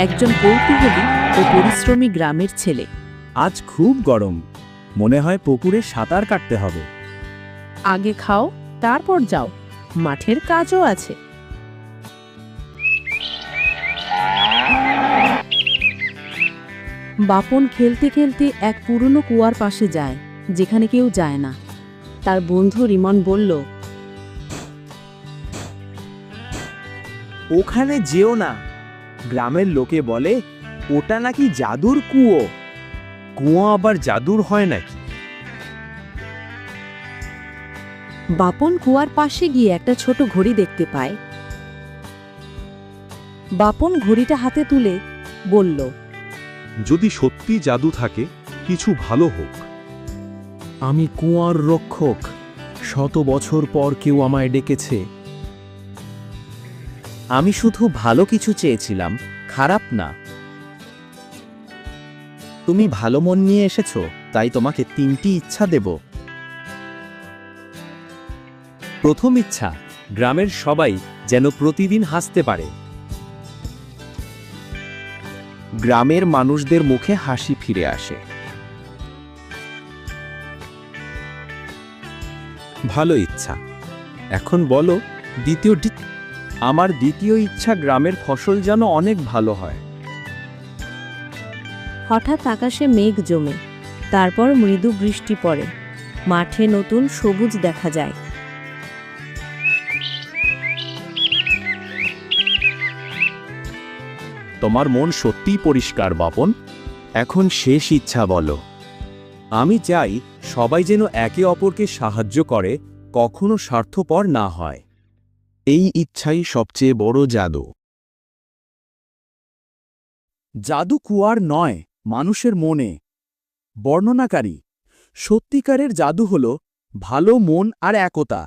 একজন কৌতূহলী ও পরিশ্রমী গ্রামের ছেলে। আজ খুব গরম, মনে হয় পুকুরে সাঁতার কাটতে হবে। আগে খাও, তারপর যাও, মাঠের কাজও আছে। বাপন খেলতে খেলতে এক পুরনো কুয়ার পাশে যায়, যেখানে কেউ যায় না। তার বন্ধু রিমন বলল, ওখানে যেও না, গ্রামের লোকে বলে ওটা নাকি জাদুর কুয়ো। কুয়ো আবার জাদুর হয় নাকি? বাপন কুয়ার পাশে গিয়ে একটা ছোট ঘড়ি দেখতে পায়। বাপন ঘড়িটা হাতে তুলে বলল, যদি সত্যি জাদু থাকে, কিছু ভালো হোক। আমি কুয়ার রক্ষক, 100 বছর পর কেউ আমায় ডেকেছে। আমি শুধু ভালো কিছু চেয়েছিলাম, খারাপ না। তুমি ভালো মন নিয়ে এসেছো, তাই তোমাকে 3টি ইচ্ছা দেব। প্রথম ইচ্ছা, গ্রামের সবাই যেন প্রতিদিন হাসতে পারে। গ্রামের মানুষদের মুখে হাসি ফিরে আসে। ভালো ইচ্ছা। এখন বলো দ্বিতীয়টি। আমার দ্বিতীয় ইচ্ছা, গ্রামের ফসল যেন অনেক ভালো হয়। হঠাৎ আকাশে মেঘ জমে, তারপর মৃদু বৃষ্টি পড়ে, মাঠে নতুন সবুজ দেখা যায়। তোমার মন সত্যিই পরিষ্কার বাপন। এখন শেষ ইচ্ছা বলো। আমি চাই সবাই যেন একে অপরকে সাহায্য করে, কখনো স্বার্থপর না হয়। এই ইচ্ছাই সবচেয়ে বড় জাদু। জাদু কুয়ার নয়, মানুষের মনে। বর্ণনাকারী: সত্যিকারের জাদু হল ভালো মন আর একতা।